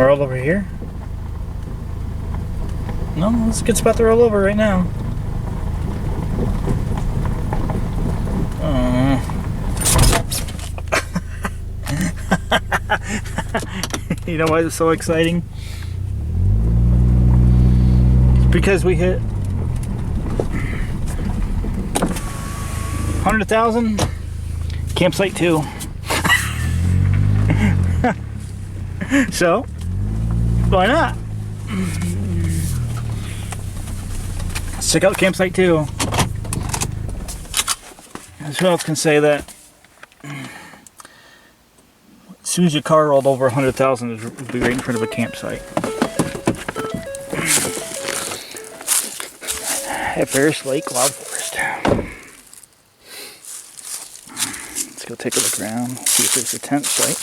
roll over here? No, it's a good spot to roll over right now. You know why it's so exciting? It's because we hit 100,000 campsite 2. So, why not? Let's check out campsite 2. Who else can say that? As soon as your car rolled over 100,000, it would be right in front of a campsite. At Ferris Lake Cloud Forest. Let's go take a look around, see if there's a tent site.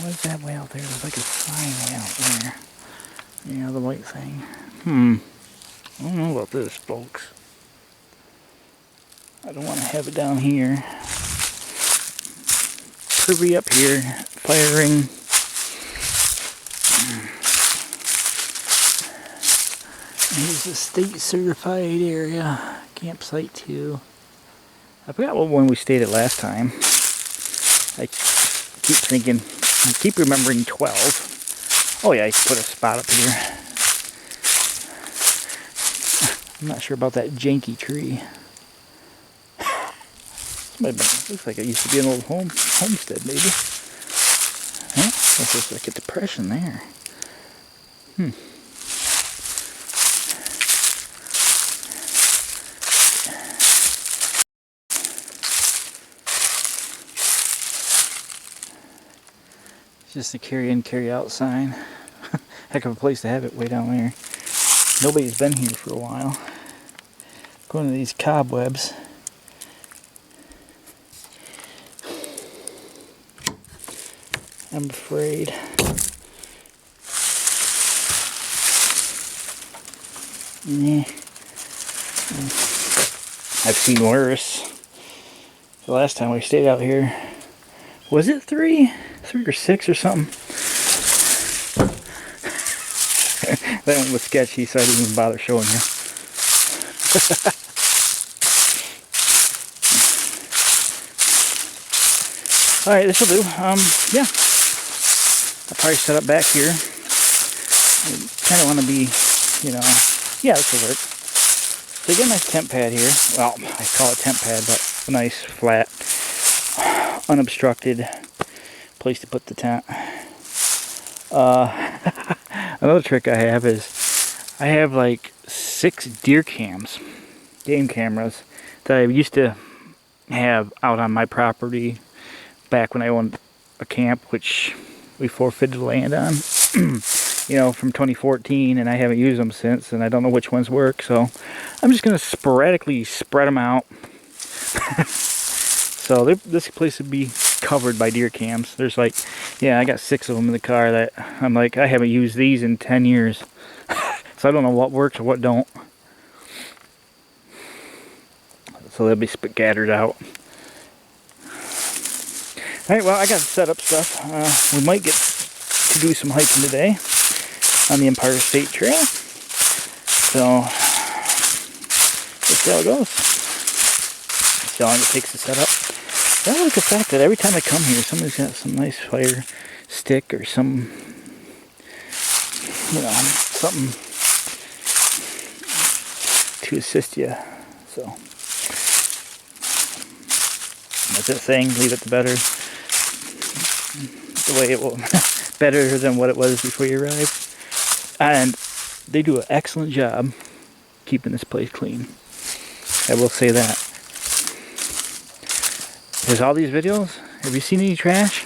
What is that way out there? There's like a sign way out there. Yeah, the white thing. I don't know about this, folks. I don't want to have it down here. Privy up here, firing. Here's the state certified area, campsite 2. I forgot what one we stayed at last time. I keep remembering 12. Oh yeah, I put a spot up here. I'm not sure about that janky tree. Looks like it used to be an old homestead, maybe. Huh? Looks like a depression there. It's just a carry in, carry out sign. Heck of a place to have it way down there. Nobody's been here for a while. Going to these cobwebs. I'm afraid. Yeah. I've seen worse. The last time we stayed out here, was it 3 or 6 or something? That one was sketchy, so I didn't even bother showing you. Alright, this will do. Yeah. I'll probably set up back here. I kind of want to be, you know, yeah, this will work. So you get a nice tent pad here. Well, I call it tent pad, but a nice, flat, unobstructed place to put the tent. Another trick I have is I have like 6 deer cams, game cameras, that I used to have out on my property back when I owned a camp, which we forfeited land on, you know, from 2014, and I haven't used them since, and I don't know which ones work, so I'm just going to sporadically spread them out. So this place would be covered by deer cams. There's like, yeah, I got 6 of them in the car that I'm like, I haven't used these in 10 years. So I don't know what works or what don't. So they'll be scattered out. Alright, well, I got set up stuff. We might get to do some hiking today on the Empire State Trail. So, let's see how it goes. Let's see how long it takes to set up. I like the fact that every time I come here, somebody's got some nice fire stick or some, you know, something to assist you. So, that's that saying, leave it the better. The way it will, better than what it was before you arrived. And they do an excellent job keeping this place clean. I will say that. There's all these videos. Have you seen any trash?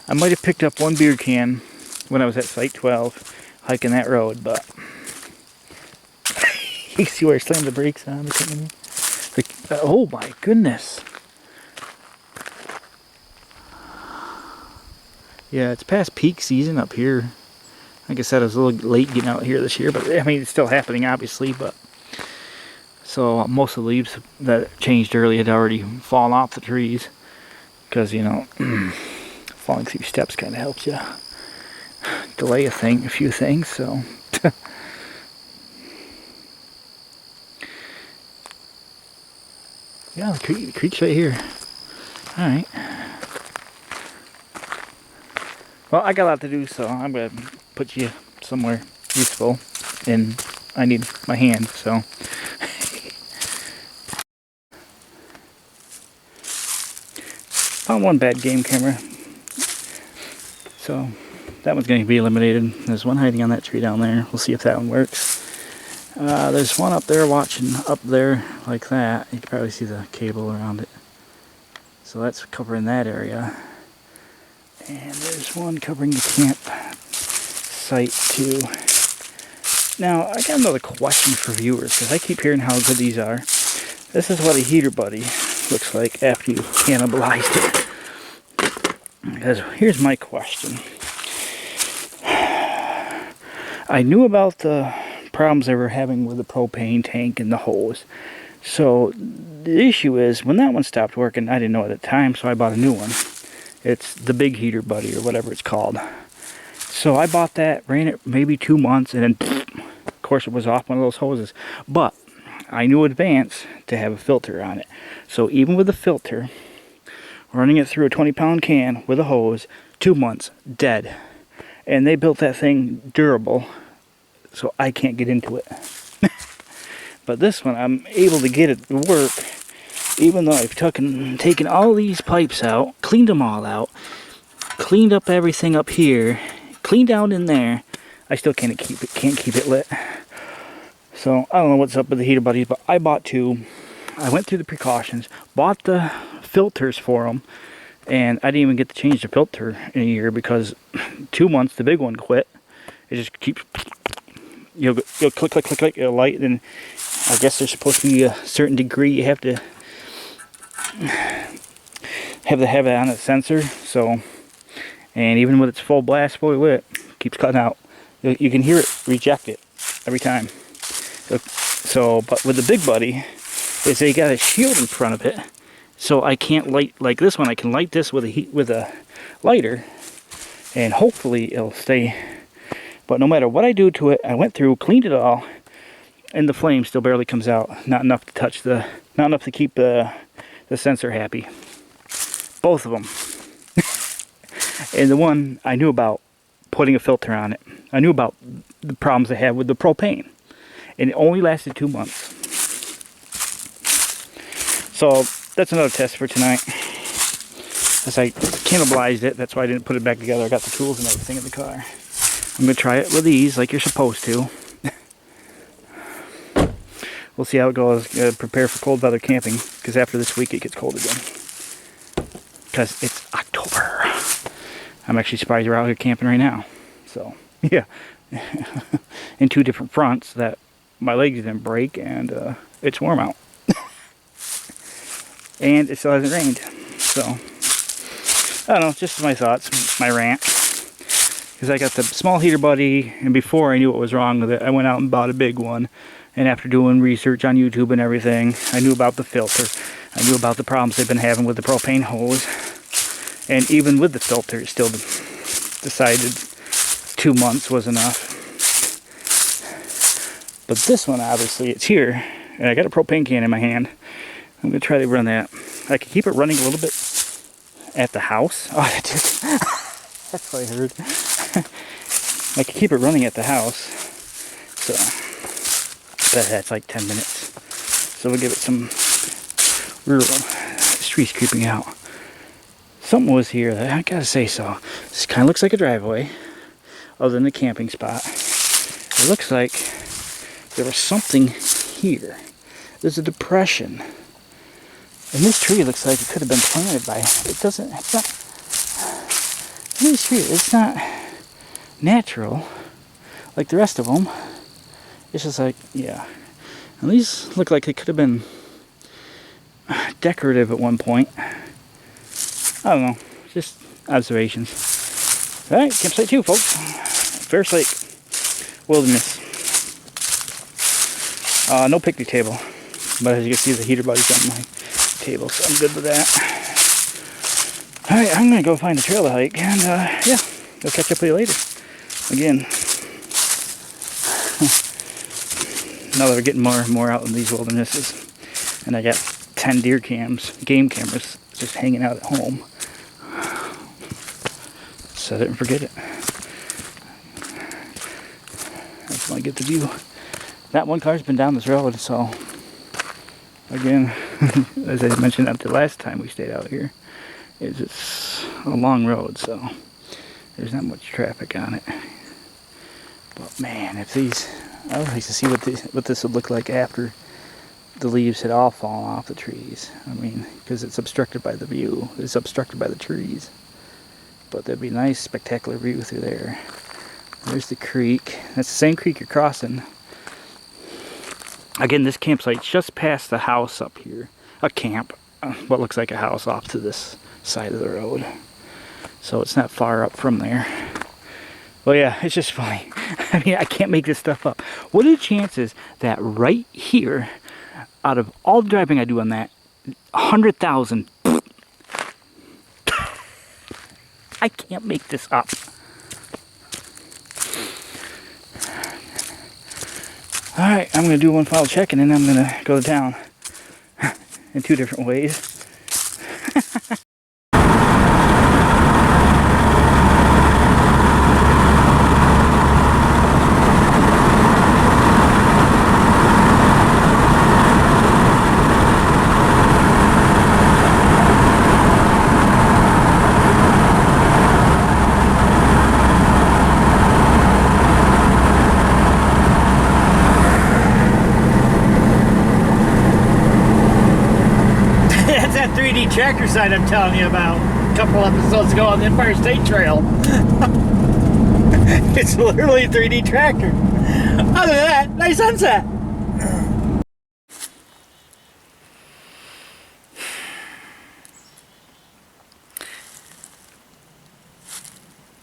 I might have picked up one beer can when I was at Site 12 hiking that road, but you see where I slammed the brakes on? Like, oh my goodness. Yeah, it's past peak season up here. Like I said, I was a little late getting out here this year, but I mean, it's still happening, obviously, but so most of the leaves that changed early had already fallen off the trees because, you know, falling through steps kind of helps you delay a few things, so. Yeah, the creek's right here. Alright. Well, I got a lot to do, so I'm going to put you somewhere useful. And I need my hand, so. Found one bad game camera. So, that one's going to be eliminated. There's one hiding on that tree down there. We'll see if that one works. There's one up there watching up there like that. You can probably see the cable around it. So that's covering that area. And there's one covering the camp site too. Now, I got another question for viewers, because I keep hearing how good these are. This is what a heater buddy looks like after you cannibalized it. Because here's my question. I knew about the problems they were having with the propane tank and the hose. So the issue is, when that one stopped working, I didn't know at the time, so I bought a new one. It's the Big Heater Buddy, or whatever it's called. So I bought that, ran it maybe 2 months, and then, of course, it was off one of those hoses. But I knew in advance to have a filter on it. So even with the filter, running it through a 20-pound can with a hose, 2 months, dead. And they built that thing durable, so I can't get into it. But this one, I'm able to get it to work, even though I've taken all these pipes out, cleaned them all out, cleaned up everything up here, cleaned out in there. I still can't keep it lit. So I don't know what's up with the heater buddies, but I bought 2. I went through the precautions, bought the filters for them, and I didn't even get to change the filter in a year because 2 months the big one quit. It just keeps, you'll click, click, click, click, it'll light, and I guess there's supposed to be a certain degree you have to have it on a sensor. So, and even with its full blast, fully lit, it keeps cutting out. You can hear it reject it every time. So, but with the Big Buddy, is they got a shield in front of it, so I can't light like this one. I can light this with a lighter, and hopefully it'll stay. But no matter what I do to it, I went through, cleaned it all, and the flame still barely comes out. Not enough to touch not enough to keep the sensor happy. Both of them. And the one I knew about putting a filter on it. I knew about the problems I had with the propane, and it only lasted 2 months. So that's another test for tonight. As I cannibalized it, that's why I didn't put it back together. I got the tools and everything in the car. I'm going to try it with these like you're supposed to. We'll see how it goes. Prepare for cold weather camping, because after this week it gets cold again. Because it's October. I'm actually surprised we're out here camping right now. So, yeah. In 2 different fronts that my legs didn't break, and it's warm out. And it still hasn't rained. So, I don't know, just my thoughts, my rant. Because I got the small heater buddy, and before I knew what was wrong with it, I went out and bought a big one. And after doing research on YouTube and everything, I knew about the filter. I knew about the problems they've been having with the propane hose. And even with the filter, it still decided 2 months was enough. But this one, obviously, it's here. And I got a propane can in my hand. I'm going to try to run that. I can keep it running a little bit at the house. Oh, that's what I heard. I can keep it running at the house. So, but that's like 10 minutes. So we'll give it some real streets creeping out. Something was here that I gotta say so. This kind of looks like a driveway, other than the camping spot. It looks like there was something here. There's a depression. And this tree looks like it could have been planted by, it doesn't, it's not, this tree, it's not natural like the rest of them. It's just like, yeah. And these look like they could have been decorative at one point. I don't know, just observations. Alright, campsite 2, folks. Ferris Lake Wilderness. No picnic table, but as you can see, the heater buddy's on my table, so I'm good with that. Alright, I'm gonna go find a trail to hike, and yeah, I'll catch up with you later. Again, now that we're getting more and more out in these wildernesses, and I got 10 game cameras, just hanging out at home. Set it and forget it. That's when I get the view. That one car's been down this road, so again, as I mentioned the last time we stayed out here, it's a long road, so there's not much traffic on it. But man, if these, I would like to see what this would look like after the leaves had all fallen off the trees. I mean, because it's obstructed by the view. It's obstructed by the trees. But there'd be a nice, spectacular view through there. There's the creek. That's the same creek you're crossing. Again, this campsite's just past the house up here. A camp. What looks like a house off to this side of the road. So it's not far up from there. Well, yeah, it's just funny. I mean, I can't make this stuff up. What are the chances that right here, out of all the driving I do on that, 100,000, I can't make this up. Alright, I'm going to do one final check and then I'm going to go to town in 2 different ways. That 3D tractor site I'm telling you about a couple episodes ago on the Empire State Trail. It's literally a 3D tractor. Other than that, nice sunset.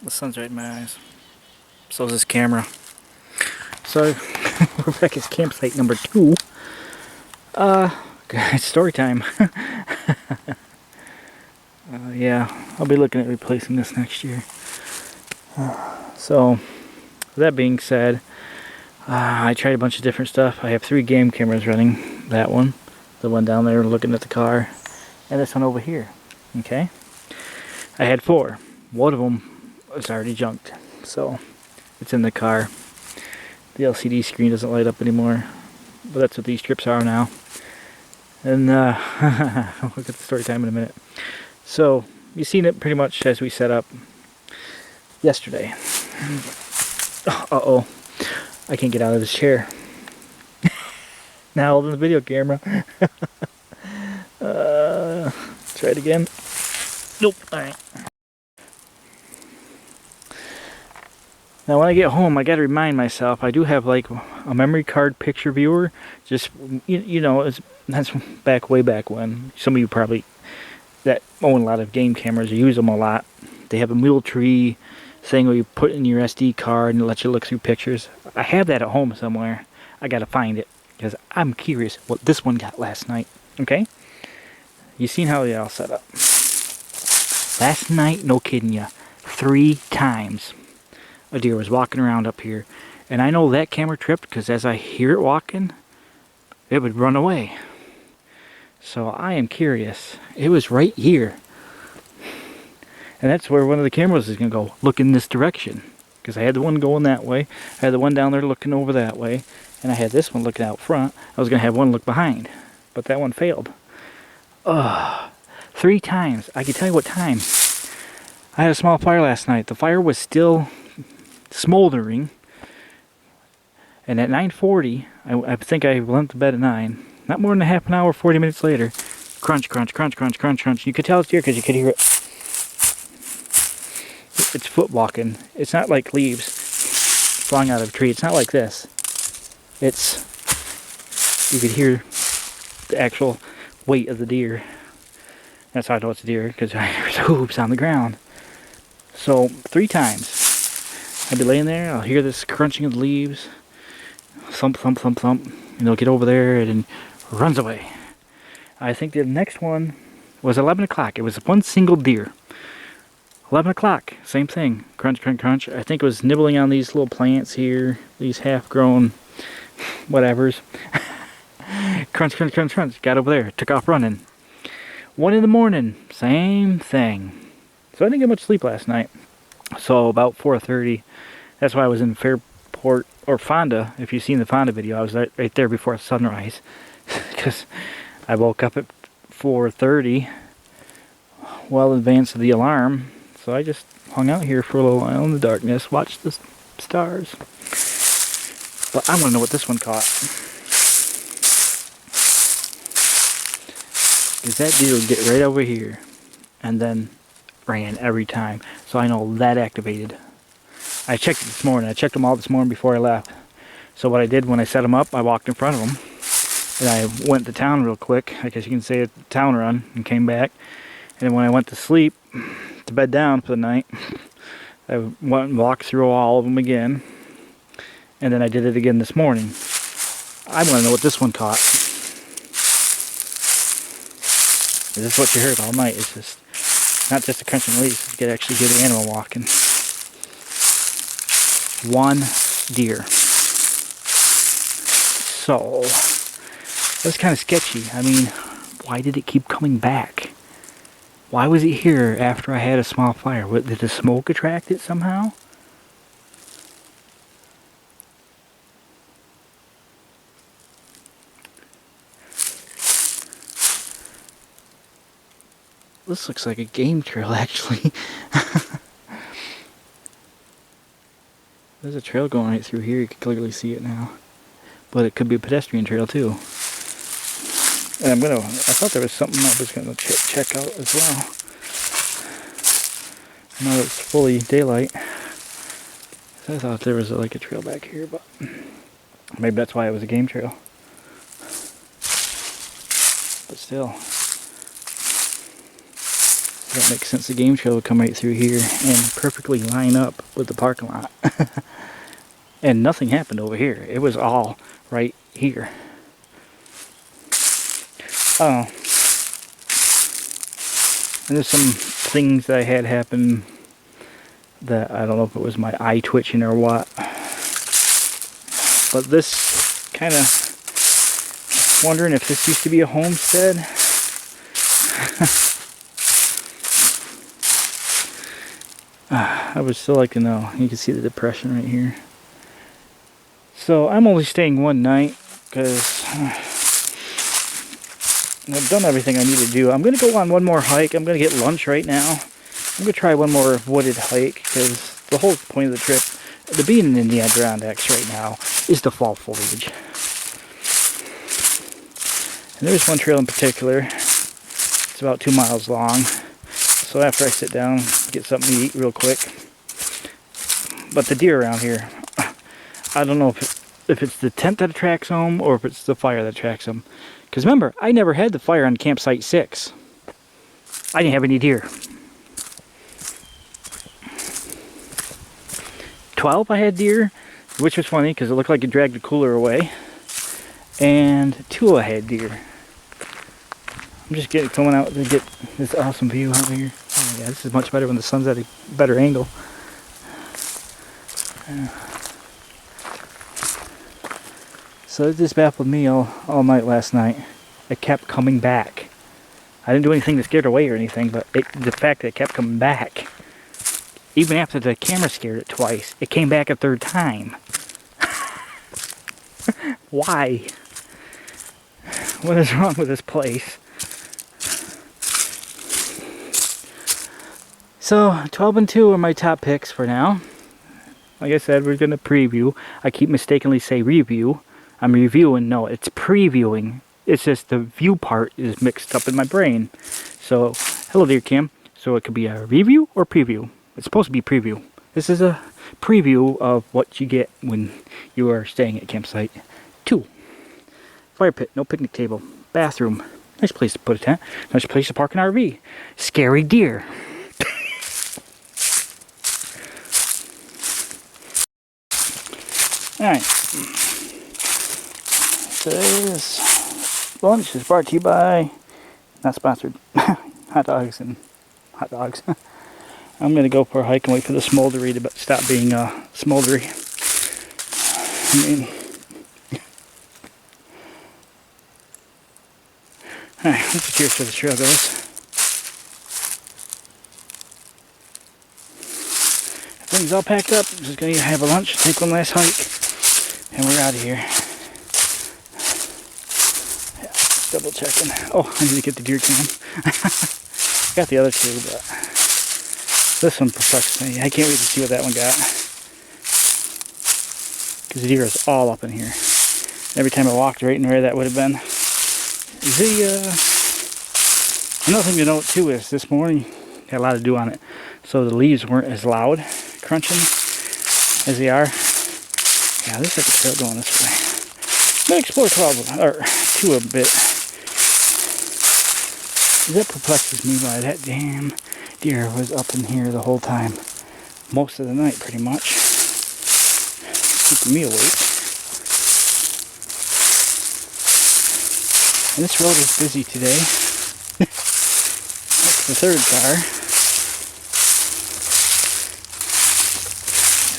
The sun's right in my eyes. So is this camera. So we're back at campsite number 2. It's story time. Yeah, I'll be looking at replacing this next year. So, that being said, I tried a bunch of different stuff. I have 3 game cameras running. That one, the one down there looking at the car, and this one over here. Okay? I had 4. One of them was already junked, so it's in the car. The LCD screen doesn't light up anymore, but that's what these strips are now. And I'll look at the story time in a minute. So you've seen it pretty much as we set up yesterday. Uh-oh, I can't get out of this chair. Now holding the video camera. Try it again. Nope. All right. Now when I get home, I got to remind myself, I do have like a memory card picture viewer. Just, you know, that's way back when. Some of you probably that own a lot of game cameras use them a lot. They have a mule tree thing where you put in your SD card and it lets you look through pictures. I have that at home somewhere. I got to find it because I'm curious what this one got last night. Okay? You seen how they all set up. Last night, no kidding ya, 3 times. A deer was walking around up here, and I know that camera tripped because as I hear it walking, it would run away. So I am curious. It was right here, and that's where one of the cameras is going to go. Look in this direction, because I had the one going that way, I had the one down there looking over that way, and I had this one looking out front. I was going to have one look behind, but that one failed. 3 times. I can tell you what time. I had a small fire last night. The fire was still smoldering, and at 9:40, I think I went to bed at 9. Not more than a half an hour, 40 minutes later, crunch, crunch, crunch, crunch, crunch, crunch. You could tell it's deer because you could hear it. It's foot walking. It's not like leaves falling out of a tree. It's not like this. It's, you could hear the actual weight of the deer. That's how I know it's a deer, because I hear the hooves on the ground. So 3 times. I'd be laying there, I'll hear this crunching of the leaves, thump, thump, thump, thump, and they'll get over there and runs away. I think the next one was 11 o'clock. It was one single deer. 11 o'clock, same thing. Crunch, crunch, crunch. I think it was nibbling on these little plants here, these half-grown whatevers. Crunch, crunch, crunch, crunch. Got over there, took off running. 1 in the morning, same thing. So I didn't get much sleep last night. So about 4:30, that's why I was in Fairport, or Fonda. If you've seen the Fonda video, I was right there before sunrise. Because I woke up at 4:30, well in advance of the alarm. So I just hung out here for a little while in the darkness, watched the stars. But I want to know what this one caught. Because that deer would get right over here and then ran every time. So I know that activated. I checked it this morning. I checked them all this morning before I left. So what I did when I set them up, I walked in front of them. And I went to town real quick. I guess you can say a town run, and came back. And then when I went to sleep, to bed down for the night, I went and walked through all of them again. And then I did it again this morning. I want to know what this one caught. This is what you heard all night. It's just not just a crunching leaves. You can actually hear the animal walking. One deer. So that's kind of sketchy. I mean, why did it keep coming back? Why was it here after I had a small fire? Did the smoke attract it somehow? This looks like a game trail, actually. There's a trail going right through here. You can clearly see it now. But it could be a pedestrian trail, too. And I thought there was something I was going to check out as well. Now it's fully daylight. I thought there was like a trail back here, but maybe that's why it was a game trail. But still, it don't make sense. The game trail would come right through here and perfectly line up with the parking lot. And nothing happened over here. It was all right here. Oh. And there's some things that I had happen that I don't know if it was my eye twitching or what. But this kind of wondering if this used to be a homestead. I would still like to know. You can see the depression right here. So I'm only staying one night because I've done everything I need to do. I'm going to go on one more hike. I'm going to get lunch right now. I'm going to try one more wooded hike because the whole point of the trip, the being in the Adirondacks right now, is the fall foliage. And there's one trail in particular. It's about 2 miles long. So after I sit down, get something to eat real quick. But the deer around here, I don't know if it's the tent that attracts them or if it's the fire that attracts them. Because remember, I never had the fire on campsite 6. I didn't have any deer. 12 I had deer, which was funny because it looked like it dragged the cooler away. And 2 I had deer. I'm just coming out to get this awesome view out here. Oh yeah, this is much better when the sun's at a better angle. So this baffled me all night last night. It kept coming back. I didn't do anything to scare it away or anything, but the fact that it kept coming back, even after the camera scared it twice, it came back a 3rd time. Why? What is wrong with this place? So 12 and 2 are my top picks for now. Like I said, we're going to preview. I keep mistakenly say review. I'm reviewing. No, it's previewing. It's just the view part is mixed up in my brain. So, hello there, Kim. So it could be a review or preview. It's supposed to be preview. This is a preview of what you get when you are staying at campsite 2. Fire pit, no picnic table, bathroom. Nice place to put a tent. Nice place to park an RV. Scary deer. Alright. Today's lunch is brought to you by, not sponsored, hot dogs and hot dogs. I'm gonna go for a hike and wait for the smoldery to stop being smoldery. I mean, alright, let's cheers for the trail goes. Everything's all packed up. I'm just gonna have a lunch, take one last hike, and we're out of here. Yeah, double checking. Oh, I need to get the deer cam. Got the other two, but this one perplexed me. I can't wait to see what that one got. Because the deer is all up in here. Every time I walked right in where that would have been. Another thing to note too is this morning, got a lot of dew on it. So the leaves weren't as loud, crunching, as they are. Yeah, there's like a trail going this way. I'm going to explore 2 a bit. That perplexes me why that damn deer was up in here the whole time. Most of the night, pretty much. Keeping me awake. And this road is busy today. That's the third car.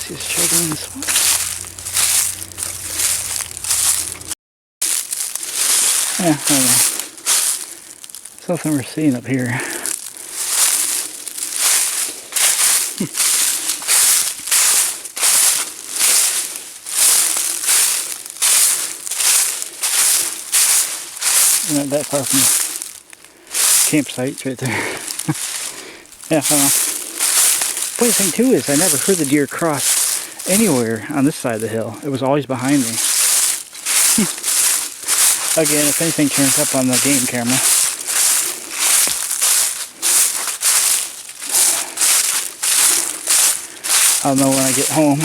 See this trail going this way. Yeah, I don't know. Something we're seeing up here. Not that far from the campsite right there. Yeah, I don't know. Funny thing too is I never heard the deer cross anywhere on this side of the hill. It was always behind me. Again, if anything turns up on the game camera. I'll know when I get home.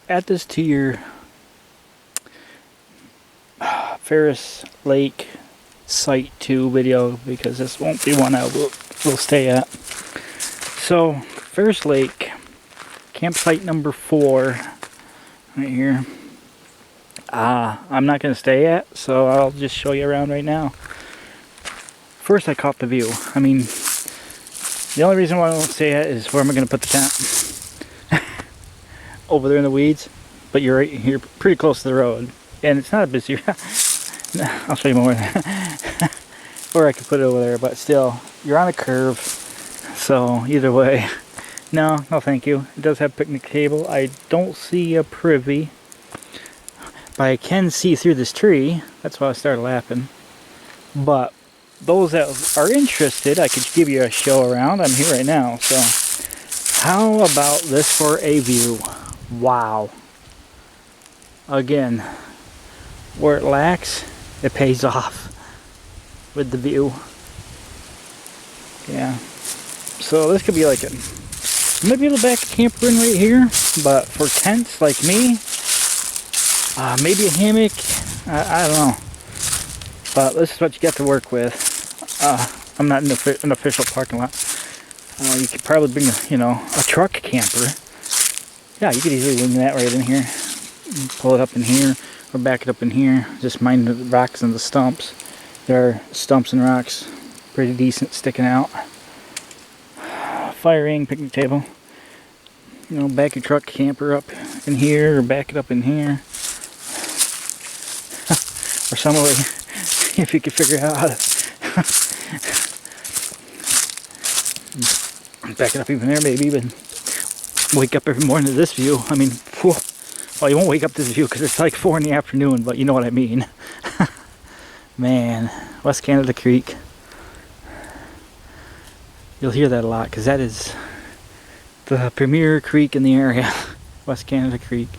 Add this to your Ferris Lake Site 2 video, because this won't be one I will stay at. So, Ferris Lake, campsite number 4, right here. I'm not going to stay at, so I'll just show you around right now. First, I caught the view. I mean, the only reason why I won't stay at is where am I going to put the tent? Over there in the weeds, but you're right here, pretty close to the road, and it's not a busy. I'll show you more. Or I could put it over there, but still, you're on a curve. So either way, no thank you. It does have a picnic table. I don't see a privy, but I can see through this tree. That's why I started laughing. But those that are interested, I could give you a show around. I'm here right now, so how about this for a view? Wow. Again, where it lacks, it pays off with the view. Yeah. So this could be like maybe a little back camper in right here, but for tents like me, maybe a hammock, I don't know. But this is what you get to work with. I'm not in an official parking lot. You could probably bring a truck camper. Yeah, you could easily wing that right in here. Pull it up in here, or back it up in here. Just mind the rocks and the stumps. There are stumps and rocks, pretty decent, sticking out. Fire ring, picnic table. Back your truck camper up in here, or back it up in here. Or some way, if you could figure out how to back it up even there, maybe even wake up every morning to this view. I mean, whew. Well, you won't wake up to this view because it's like 4 in the afternoon, but you know what I mean. Man, West Canada Creek. You'll hear that a lot because that is the premier creek in the area. West Canada Creek.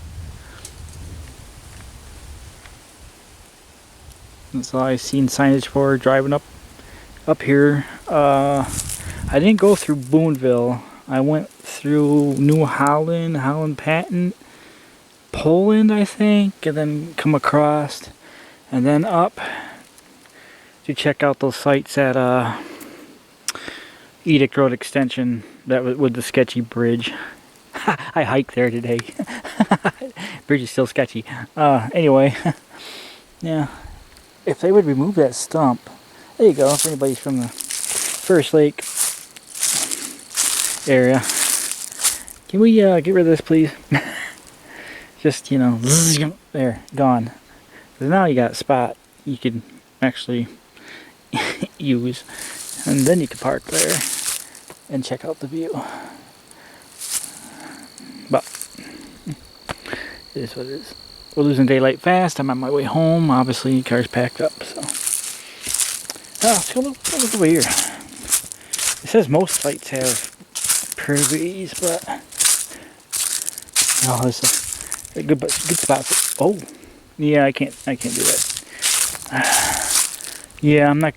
That's all I've seen signage for driving up here. I didn't go through Boonville. I went through New Holland, Holland Patent, Poland, I think, and then come across, and then up to check out those sites at Edict Road Extension, that was with the sketchy bridge. I hiked there today. Bridge is still sketchy. Anyway, yeah. If they would remove that stump, there you go. If anybody's from the Ferris Lake area, can we get rid of this, please? Just, you know, there, gone. Because now you got a spot you can actually use, and then you can park there and check out the view. But it is what it is. We're losing daylight fast. I'm on my way home. Obviously, car's packed up. So, let's go look over here. It says most sites have prairies, but oh, this is a good spot. Oh, yeah, I can't do that. Yeah, I'm not.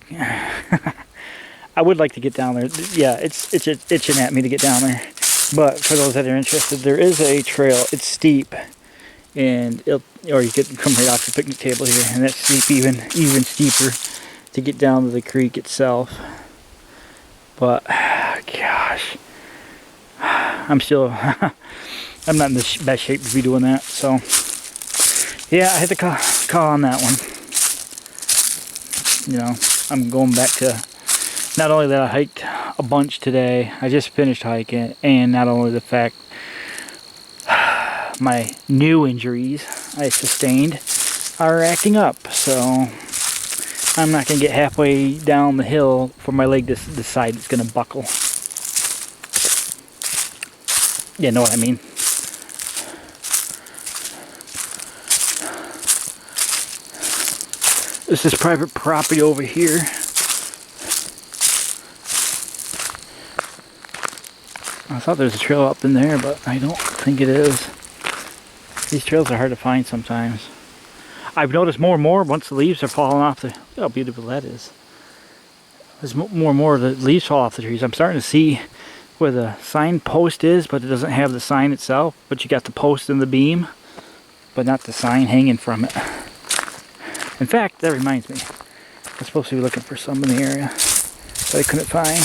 I would like to get down there. Yeah, it's itching at me to get down there. But for those that are interested, there is a trail. It's steep, and or you could come right off the picnic table here, and that's steep, even steeper to get down to the creek itself. But gosh, I'm still I'm not in the best shape to be doing that. So yeah, I had to call on that one. You know, I'm going back to, not only that I hiked a bunch today, I just finished hiking, and not only the fact my new injuries I sustained are acting up, so I'm not going to get halfway down the hill for my leg to decide it's going to buckle. You know what I mean? This is private property over here. I thought there was a trail up in there, but I don't think it is. These trails are hard to find sometimes. I've noticed more and more once the leaves are falling off the... Look how beautiful that is. There's more and more of the leaves fall off the trees. I'm starting to see where the sign post is, but it doesn't have the sign itself. But you got the post and the beam, but not the sign hanging from it. In fact, that reminds me. I'm supposed to be looking for some in the area, but I couldn't find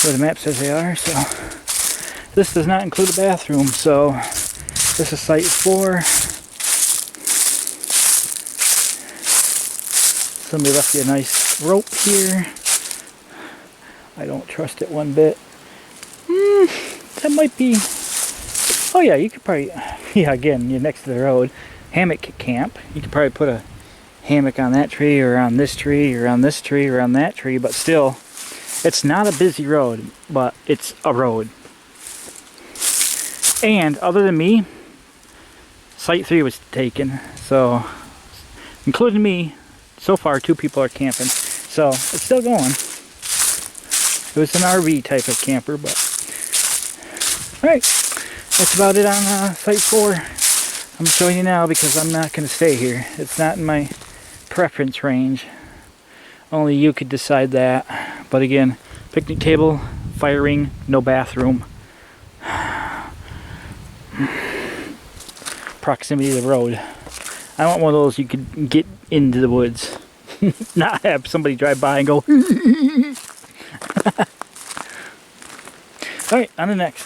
where the map says they are. So this does not include a bathroom. So this is site 4. Somebody left you a nice rope here. I don't trust it one bit. That might be... Oh yeah, you could probably... Yeah, again, you're next to the road. Hammock camp. You could probably put a hammock on that tree, or on this tree, or on this tree, or on that tree, but still, it's not a busy road, but it's a road. And other than me, site 3 was taken, so including me, so far 2 people are camping, so it's still going. It was an RV type of camper, but alright, that's about it on site 4. I'm showing you now because I'm not going to stay here. It's not in my preference range. Only you could decide that. But again, picnic table, fire ring, no bathroom. Proximity to the road. I want one of those you could get into the woods. Not have somebody drive by and go. Alright, on the next.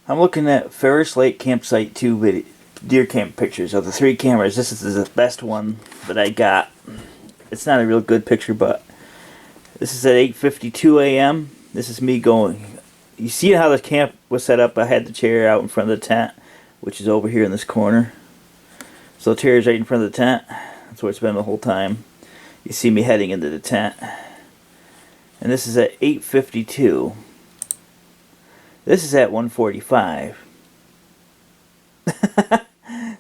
I'm looking at Ferris Lake Campsite 2 deer camp pictures of the 3 cameras. This is the best one that I got. It's not a real good picture, but this is at 8:52 a.m. This is me going. You see how the camp was set up? I had the chair out in front of the tent, which is over here in this corner. So the chair is right in front of the tent. That's where it's been the whole time. You see me heading into the tent. And this is at 8:52. This is at 1:45.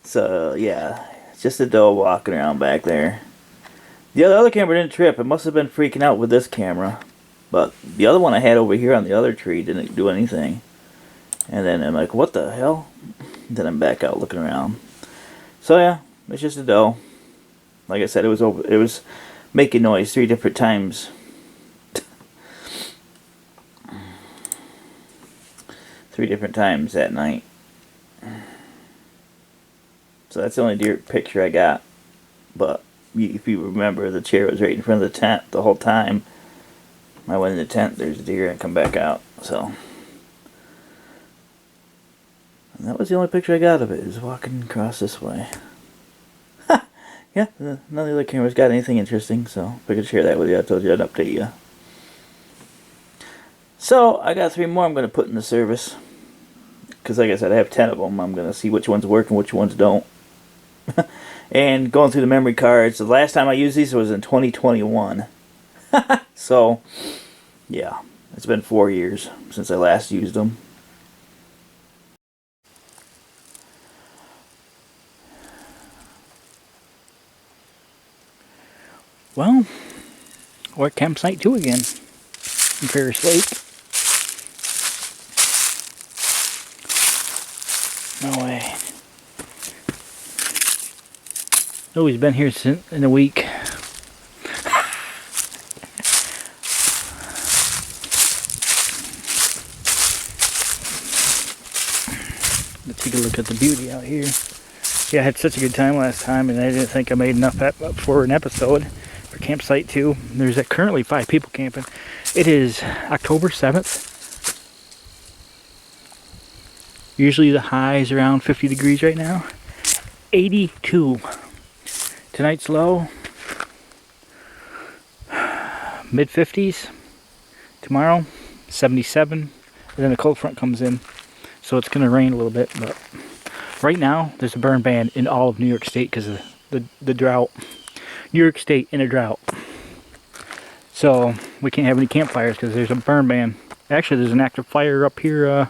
So yeah, it's just a doe walking around back there. The other camera didn't trip. It must have been freaking out with this camera. But the other one I had over here on the other tree didn't do anything. And then I'm like, what the hell? Then I'm back out looking around. So yeah, it's just a doe. Like I said, it was making noise 3 different times. 3 different times that night. So that's the only deer picture I got. But if you remember, the chair was right in front of the tent the whole time. I went in the tent, there's a deer, and come back out. So, and that was the only picture I got of it, is walking across this way. Yeah, none of the other cameras got anything interesting, so if I could share that with you, I told you I'd update you. So, I got 3 more I'm going to put in the service. Because like I said, I have 10 of them. I'm going to see which ones work and which ones don't. And going through the memory cards, the last time I used these was in 2021. So, yeah, it's been 4 years since I last used them. Well, we're at campsite 2 again in Ferris Lake. No way. Oh, he's been here in a week. Let's take a look at the beauty out here. Yeah, I had such a good time last time, and I didn't think I made enough up for an episode for campsite 2. There's currently 5 people camping. It is October 7th. Usually the high is around 50 degrees right now. 82. Tonight's low, mid-50s. Tomorrow, 77. And then the cold front comes in, so it's going to rain a little bit. But right now, there's a burn ban in all of New York State because of the drought. New York State in a drought. So we can't have any campfires because there's a burn ban. Actually, there's an active fire up here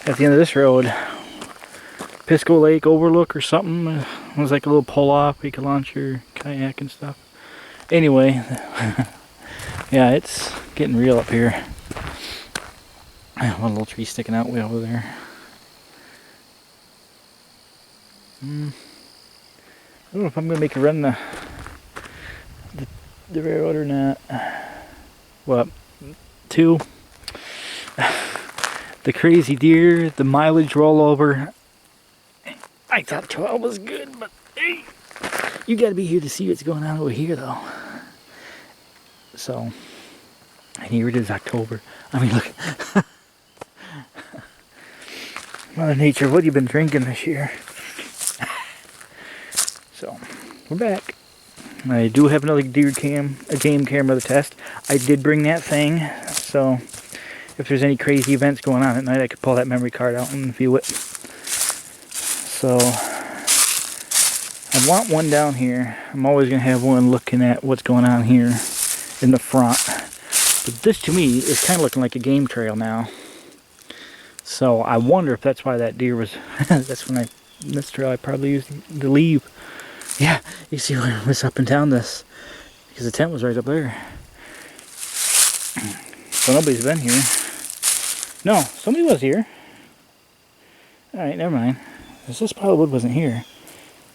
at the end of this road. Pisco Lake Overlook or something. It was like a little pull-off. You could launch your kayak and stuff. Anyway, yeah, it's getting real up here. One little tree sticking out way over there. I don't know if I'm going to make a run the railroad or not. What? 2. The crazy deer, the mileage rollover. I thought 12 was good, but hey, you gotta be here to see what's going on over here, though. So, and here it is, October. I mean, look. Mother Nature, what have you been drinking this year? So, we're back. I do have another deer cam, a game camera to test. I did bring that thing, so if there's any crazy events going on at night, I could pull that memory card out and view it. So, I want one down here. I'm always going to have one looking at what's going on here in the front. But this, to me, is kind of looking like a game trail now. So, I wonder if that's why that deer was... that's when this trail I probably used to leave. Yeah, you see where it was up and down this. Because the tent was right up there. So, nobody's been here. No, somebody was here. Alright, never mind. This pile of wood wasn't here.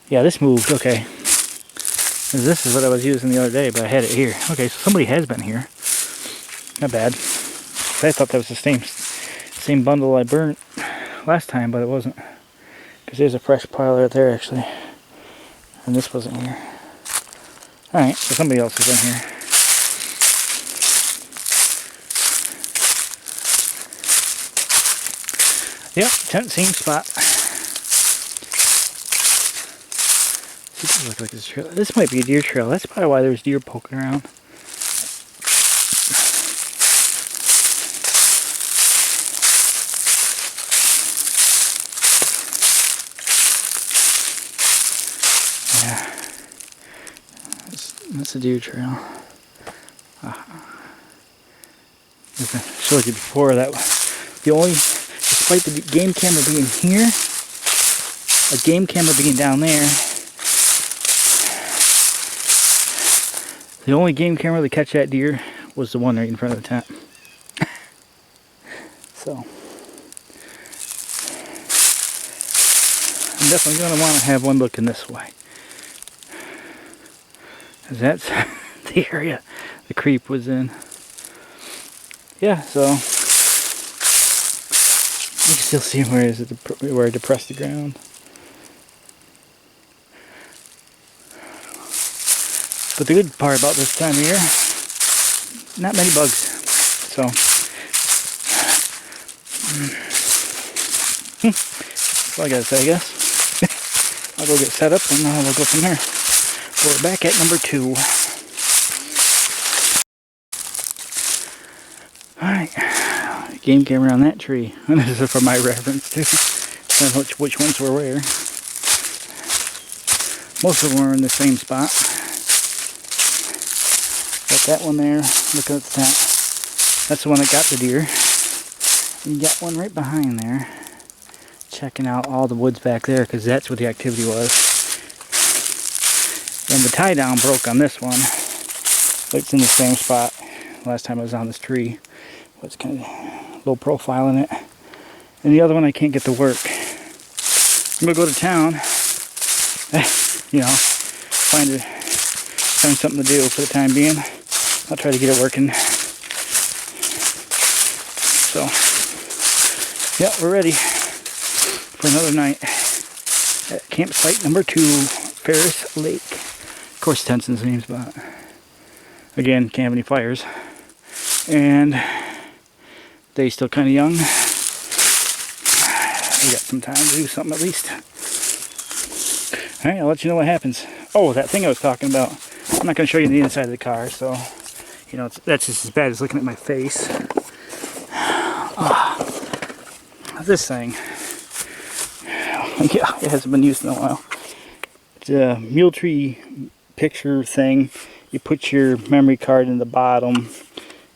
Yeah, this moved, okay. This is what I was using the other day, but I had it here. Okay, so somebody has been here. Not bad. I thought that was the same bundle I burnt last time, but it wasn't. Because there's a fresh pile right there, actually. And this wasn't here. Alright, so somebody else has been here. Yep, tent, same spot. This looks like this trail. This might be a deer trail. That's probably why there's deer poking around. Yeah, that's a deer trail. I showed you before that the only, despite the game camera being here, a game camera being down there. The only game camera to catch that deer was the one right in front of the tent. So, I'm definitely going to want to have one looking this way. Because that's the area the creep was in. Yeah, so, you can still see where I depressed the ground. But the good part about this time of year, not many bugs. So, that's all I gotta say, I guess. I'll go get set up and we'll go from there. We're back at number 2. Alright, game camera on that tree. And this is for my reference too. I don't know which ones were where. Most of them were in the same spot. Got that one there, look at that. That's the one that got the deer. And you got one right behind there. Checking out all the woods back there because that's what the activity was. And the tie down broke on this one. But it's in the same spot. Last time I was on this tree. It's kind of low profile in it. And the other one I can't get to work. I'm going to go to town. You know, find something to do for the time being. I'll try to get it working. So, yeah, we're ready for another night at campsite number 2, Ferris Lake. Of course, tent's in the same spot. Again, can't have any fires. And they're still kind of young. We got some time to do something at least. Alright, I'll let you know what happens. Oh, that thing I was talking about. I'm not going to show you the inside of the car, so, you know, that's just as bad as looking at my face. This thing. Yeah, it hasn't been used in a while. It's a mule tree picture thing. You put your memory card in the bottom,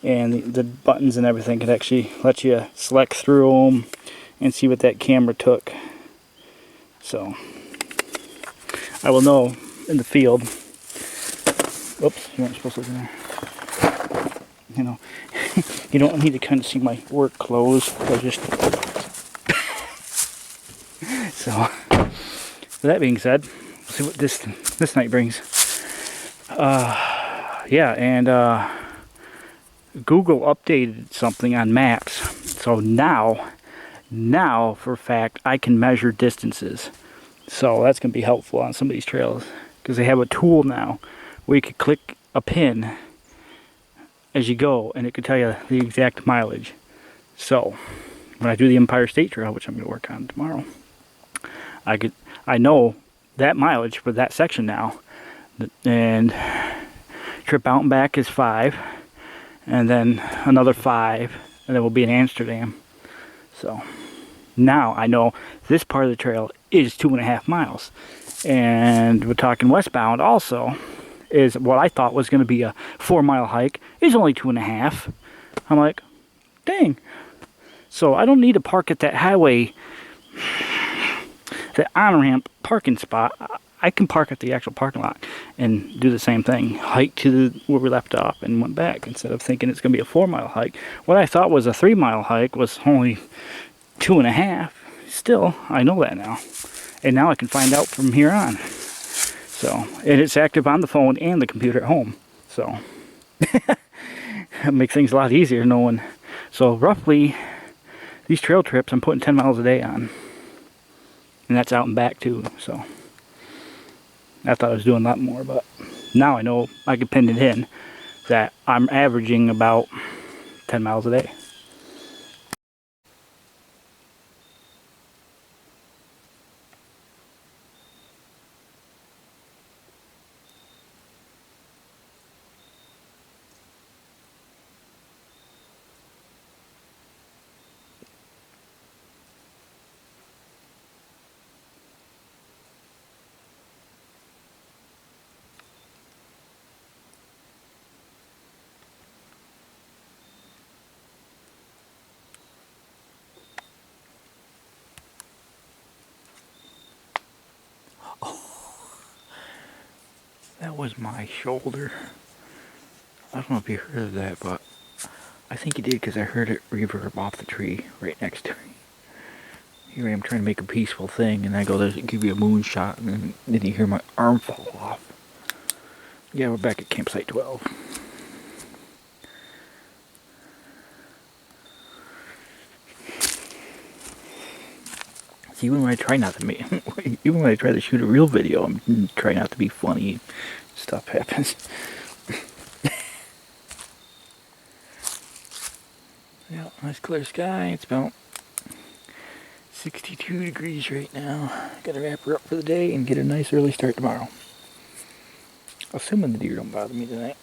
and the buttons and everything can actually let you select through them and see what that camera took. So I will know in the field. Oops, you weren't supposed to look in there. You know, you don't need to kind of see my work clothes. I just so. With that being said, we'll see what this night brings. Yeah, and Google updated something on maps, so now for a fact I can measure distances. So that's going to be helpful on some of these trails because they have a tool now where you could click a pin as you go and it could tell you the exact mileage. So when I do the Empire State Trail, which I'm going to work on tomorrow, I know that mileage for that section now, and trip out and back is 5, and then another 5, and then we'll be in Amsterdam. So now I know this part of the trail is 2.5 miles, and we're talking westbound also is what I thought was going to be a 4-mile hike is only 2.5. I'm like, dang. So I don't need to park at that highway, the on-ramp parking spot. I can park at the actual parking lot and do the same thing. Hike to where we left off and went back instead of thinking it's going to be a 4-mile hike. What I thought was a 3-mile hike was only 2.5. Still, I know that now. And now I can find out from here on. So, and it's active on the phone and the computer at home. So, it makes things a lot easier knowing. So, roughly, these trail trips I'm putting 10 miles a day on. And that's out and back too, so. I thought I was doing a lot more, but now I know I can pin it in that I'm averaging about 10 miles a day. That was my shoulder. I don't know if you heard of that, but I think you did because I heard it reverb off the tree right next to me. Here I am trying to make a peaceful thing, and I go to give you a moonshot, and then you hear my arm fall off. Yeah, we're back at campsite 12. Even when I try not to make, even when I try to shoot a real video, I'm trying not to be funny. stuff happens. Yeah, nice clear sky. It's about 62 degrees right now. Gotta wrap her up for the day and get a nice early start tomorrow. Assuming the deer don't bother me tonight.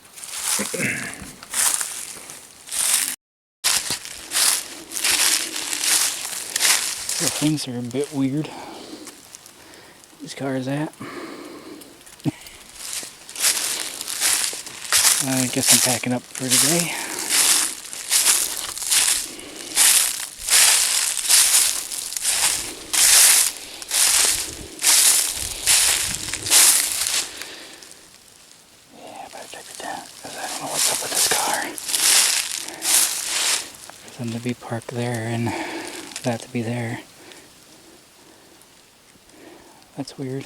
So things are a bit weird. This car is at. I guess I'm packing up for today. Yeah, I better check the tent because I don't know what's up with this car. For them to be parked there and that to be there. That's weird.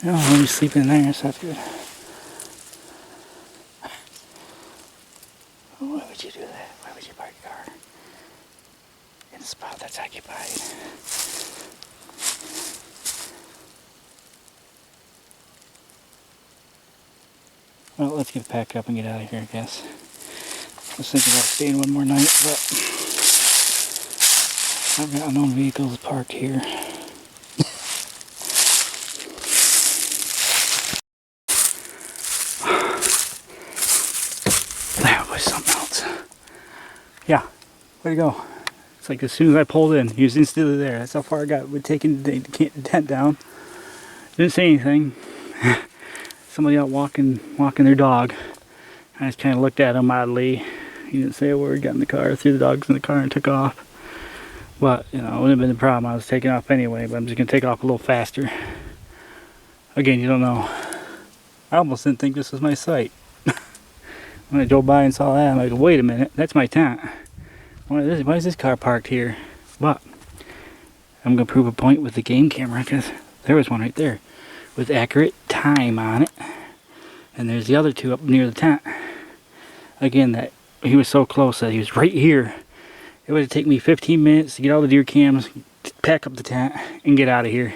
Oh, nobody's sleeping there, so that's good. Why would you do that? Why would you park your car in a spot that's occupied? Well, let's get packed up and get out of here, I guess. I was thinking about staying one more night, but I've got unknown vehicles parked here. That was something else. Yeah, where'd he go? It's like as soon as I pulled in, he was instantly there. That's how far I got with taking the tent down. Didn't say anything. Somebody out walking their dog. I just kind of looked at him oddly. He didn't say a word, got in the car, threw the dogs in the car and took off. But, you know, it wouldn't have been the problem. I was taking off anyway, but I'm just going to take off a little faster. Again, you don't know. I almost didn't think this was my site. When I drove by and saw that, I'm like, wait a minute, that's my tent. Why is this car parked here? But I'm going to prove a point with the game camera because there was one right there with accurate time on it. And there's the other two up near the tent. Again, that he was so close that he was right here. It would have taken me 15 minutes to get all the deer cams, pack up the tent, and get out of here.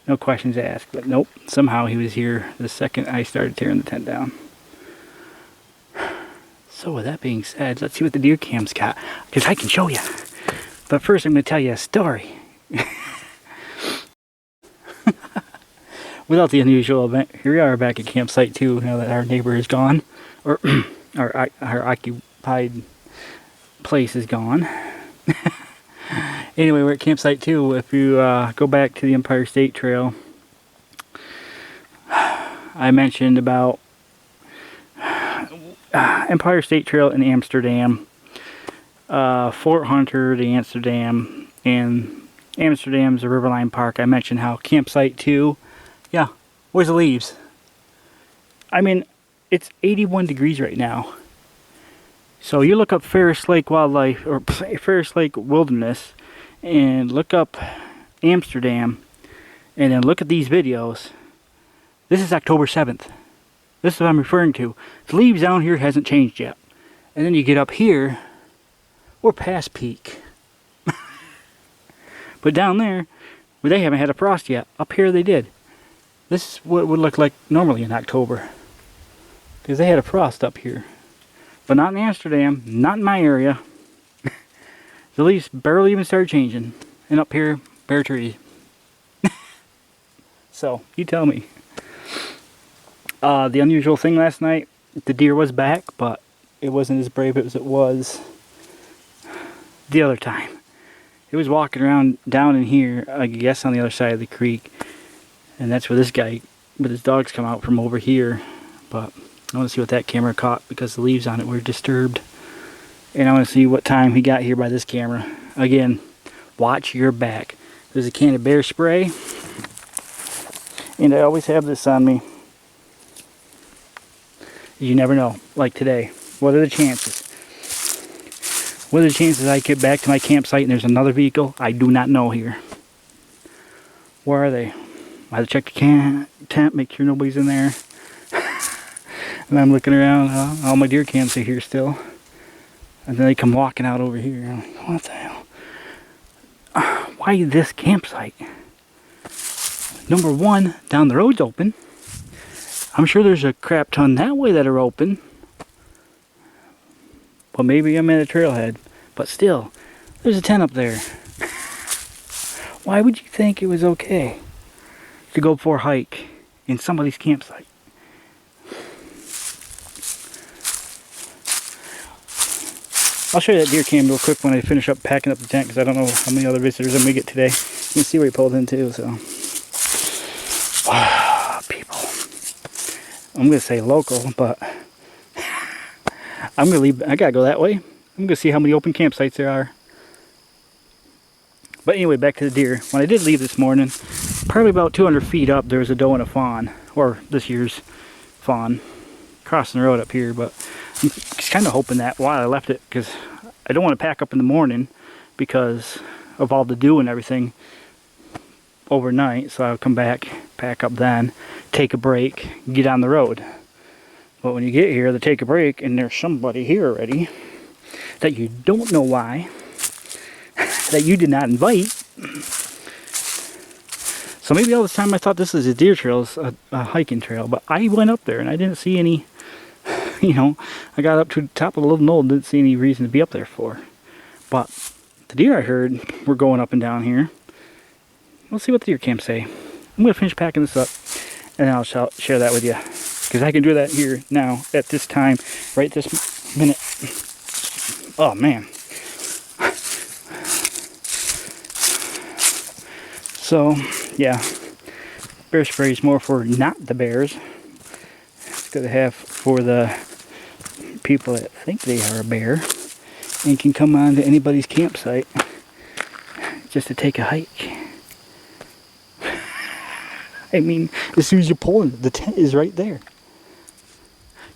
No questions asked. But nope, somehow he was here the second I started tearing the tent down. So with that being said, let's see what the deer cam's got, because I can show you. But first I'm going to tell you a story. Without the unusual event, here we are back at campsite 2 now that our neighbor is gone. Or our occupied place is gone. Anyway, we're at campsite 2. If you go back to the Empire State Trail, I mentioned about Empire State Trail in Amsterdam, Fort Hunter to Amsterdam, and Amsterdam's a Riverline Park. I mentioned how campsite 2, yeah, where's the leaves? I mean, it's 81 degrees right now. So you look up Ferris Lake Wildlife, or Ferris Lake Wilderness, and look up Amsterdam, and then look at these videos. This is October 7th. This is what I'm referring to. The leaves down here hasn't changed yet. And then you get up here, we're past peak. But down there, where they haven't had a frost yet, up here they did. This is what it would look like normally in October. Because they had a frost up here. But not in Amsterdam, not in my area. The leaves barely even started changing. And up here, bare trees. So, you tell me. The unusual thing last night, the deer was back, but it wasn't as brave as it was the other time. It was walking around down in here, I guess on the other side of the creek. And that's where this guy with his dogs come out from over here. But I want to see what that camera caught because the leaves on it were disturbed. And I want to see what time he got here by this camera. Again, watch your back. There's a can of bear spray. And I always have this on me. You never know, like today. What are the chances? What are the chances I get back to my campsite and there's another vehicle? I do not know here. Where are they? I had to check the tent, make sure nobody's in there. And I'm looking around, all my deer cams are here still. And then they come walking out over here. I'm like, what the hell? Why this campsite? Number one, down the road's open. I'm sure there's a crap ton that way that are open. Well, maybe I'm at a trailhead. But still, there's a tent up there. Why would you think it was okay to go for a hike in somebody's campsite? I'll show you that deer cam real quick when I finish up packing up the tent, because I don't know how many other visitors I'm going to get today. You can see where he pulled in too, so. People. I'm going to say local, but I'm going to leave. I got to go that way. I'm going to see how many open campsites there are. But anyway, back to the deer. When I did leave this morning, probably about 200 feet up, there was a doe and a fawn, or this year's fawn, crossing the road up here. But I'm just kind of hoping that while I left it, because I don't want to pack up in the morning because of all the dew and everything overnight. So I'll come back, pack up then, take a break, get on the road. But when you get here, they take a break and there's somebody here already that you don't know why, that you did not invite. So maybe all this time I thought this was a deer trail, a hiking trail, but I went up there and I didn't see any. You know, I got up to the top of the little knoll and didn't see any reason to be up there for. But the deer I heard were going up and down here. We'll see what the deer cams say. I'm going to finish packing this up and then I'll share that with you. Because I can do that here now at this time, right this minute. Oh man. So, yeah. Bear spray is more for not the bears. It's good to have for the people that think they are a bear and can come on to anybody's campsite just to take a hike. I mean, as soon as you pull in, the tent is right there.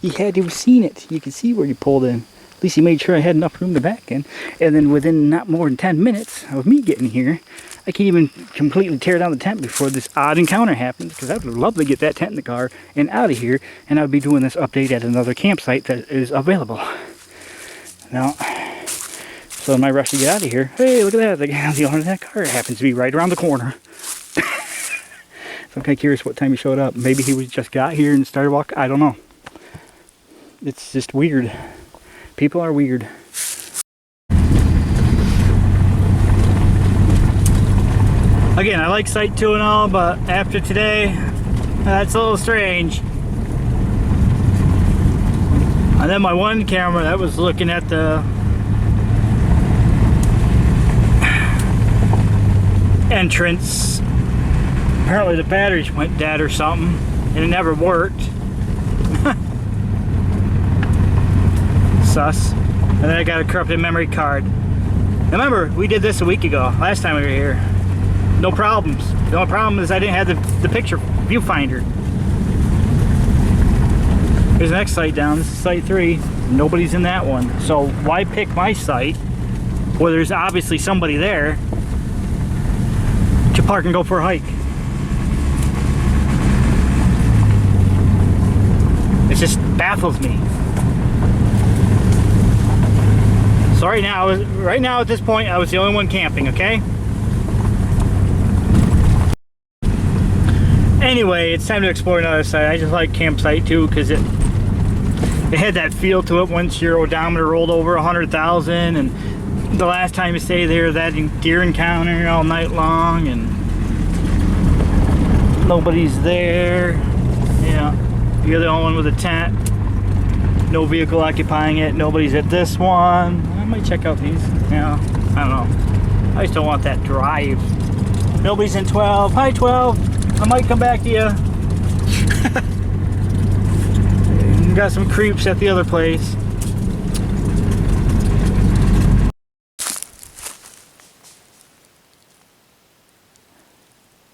You had to have seen it. You could see where you pulled in. At least you made sure I had enough room to back in. And then within not more than 10 minutes of me getting here, I can't even completely tear down the tent before this odd encounter happens, because I would love to get that tent in the car and out of here, and I'd be doing this update at another campsite that is available. Now, so in my rush to get out of here, hey, look at that, the owner of that car happens to be right around the corner. So I'm kind of curious what time he showed up. Maybe he just got here and started walking, I don't know. It's just weird. People are weird. Again, I like Sight 2 and all, but after today, that's a little strange. And then my one camera that was looking at the entrance, apparently the batteries went dead or something, and it never worked. Sus. And then I got a corrupted memory card. Remember, we did this a week ago, last time we were here. No problems. The only problem is I didn't have the picture viewfinder. Here's the next site down. This is Site 3. Nobody's in that one. So why pick my site where there's obviously somebody there to park and go for a hike? It just baffles me. So right now at this point, I was the only one camping, okay? Anyway, it's time to explore another site. I just like Campsite 2 because it had that feel to it once your odometer rolled over 100,000, and the last time you stay there, that deer encounter all night long, and nobody's there. Yeah, you're the only one with a tent. No vehicle occupying it. Nobody's at this one. I might check out these. Yeah, I don't know. I just don't want that drive. Nobody's in 12. Hi, 12. I might come back to you. Got some creeps at the other place.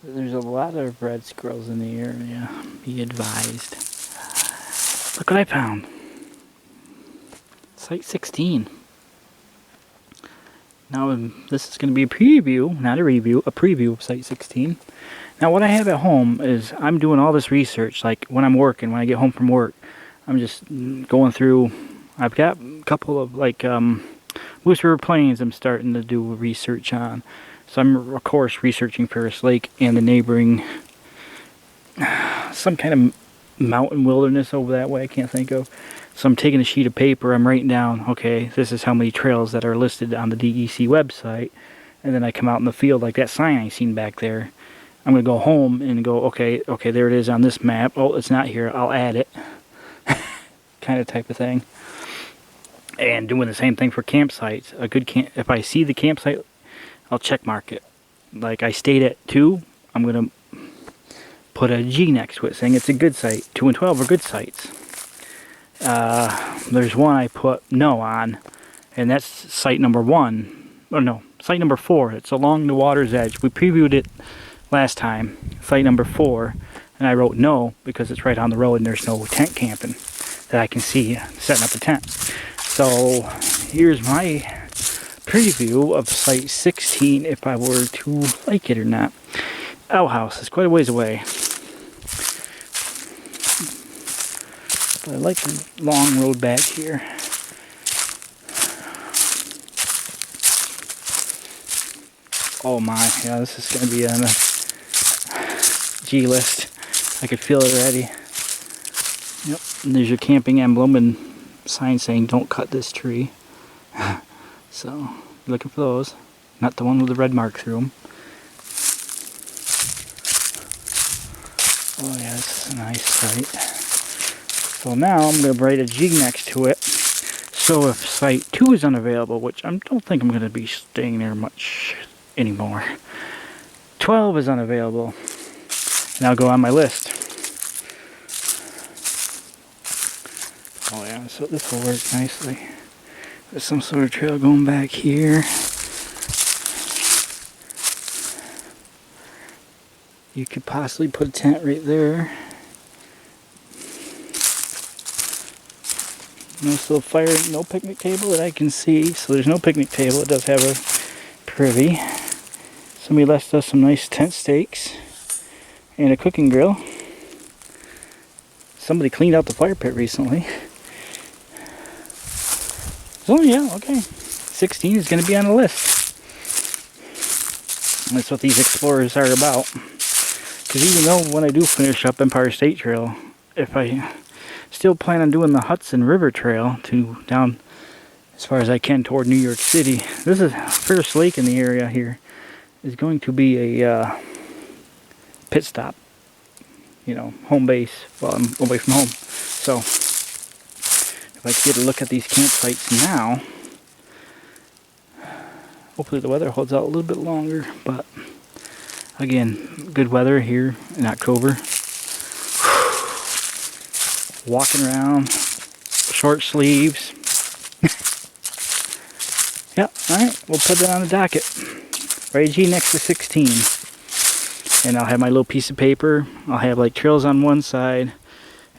There's a lot of red squirrels in the area. Be advised. Look what I found. Site 16. Now this is going to be a preview, not a review, a preview of Site 16. Now what I have at home is I'm doing all this research, like when I'm working, when I get home from work, I'm just going through. I've got a couple of like Moose River Plains I'm starting to do research on. So I'm of course researching Ferris Lake and the neighboring, some kind of mountain wilderness over that way, I can't think of. So I'm taking a sheet of paper, I'm writing down, okay, this is how many trails that are listed on the DEC website. And then I come out in the field like that sign I seen back there. I'm going to go home and go, okay, there it is on this map. Oh, it's not here, I'll add it. Kind of type of thing. And doing the same thing for campsites. If I see the campsite, I'll check mark it. Like I stayed at 2, I'm going to put a G next to it saying it's a good site. 2 and 12 are good sites. There's one I put no on, and that's site number 1. Or no, site number 4. It's along the water's edge. We previewed it last time, site number 4, and I wrote no because it's right on the road and there's no tent camping that I can see setting up a tent. So here's my preview of site 16 if I were to like it or not. Owl House is quite a ways away. But I like the long road back here. Oh my, yeah, this is going to be on a G list. I could feel it already. Yep, and there's your camping emblem and sign saying don't cut this tree. So, you're looking for those. Not the one with the red mark through them. Oh yeah, this is a nice site. So now I'm going to write a G next to it. So if site 2 is unavailable, which I don't think I'm going to be staying there much anymore. 12 is unavailable. And I'll go on my list. Oh yeah, so this will work nicely. There's some sort of trail going back here. You could possibly put a tent right there. No still fire, no picnic table that I can see. So there's no picnic table. It does have a privy. Somebody left us some nice tent stakes and a cooking grill. Somebody cleaned out the fire pit recently. So yeah, okay. 16 is going to be on the list. That's what these explorers are about. Because even though when I do finish up Empire State Trail, if I still plan on doing the Hudson River Trail to down as far as I can toward New York City, this is Ferris Lake in the area here is going to be a pit stop. You know, home base while I'm away from home. So if I get a look at these campsites now, hopefully the weather holds out a little bit longer, but again, good weather here in October. Walking around, short sleeves. Yep, alright, we'll put that on the docket. Right G next to 16. And I'll have my little piece of paper. I'll have like trails on one side.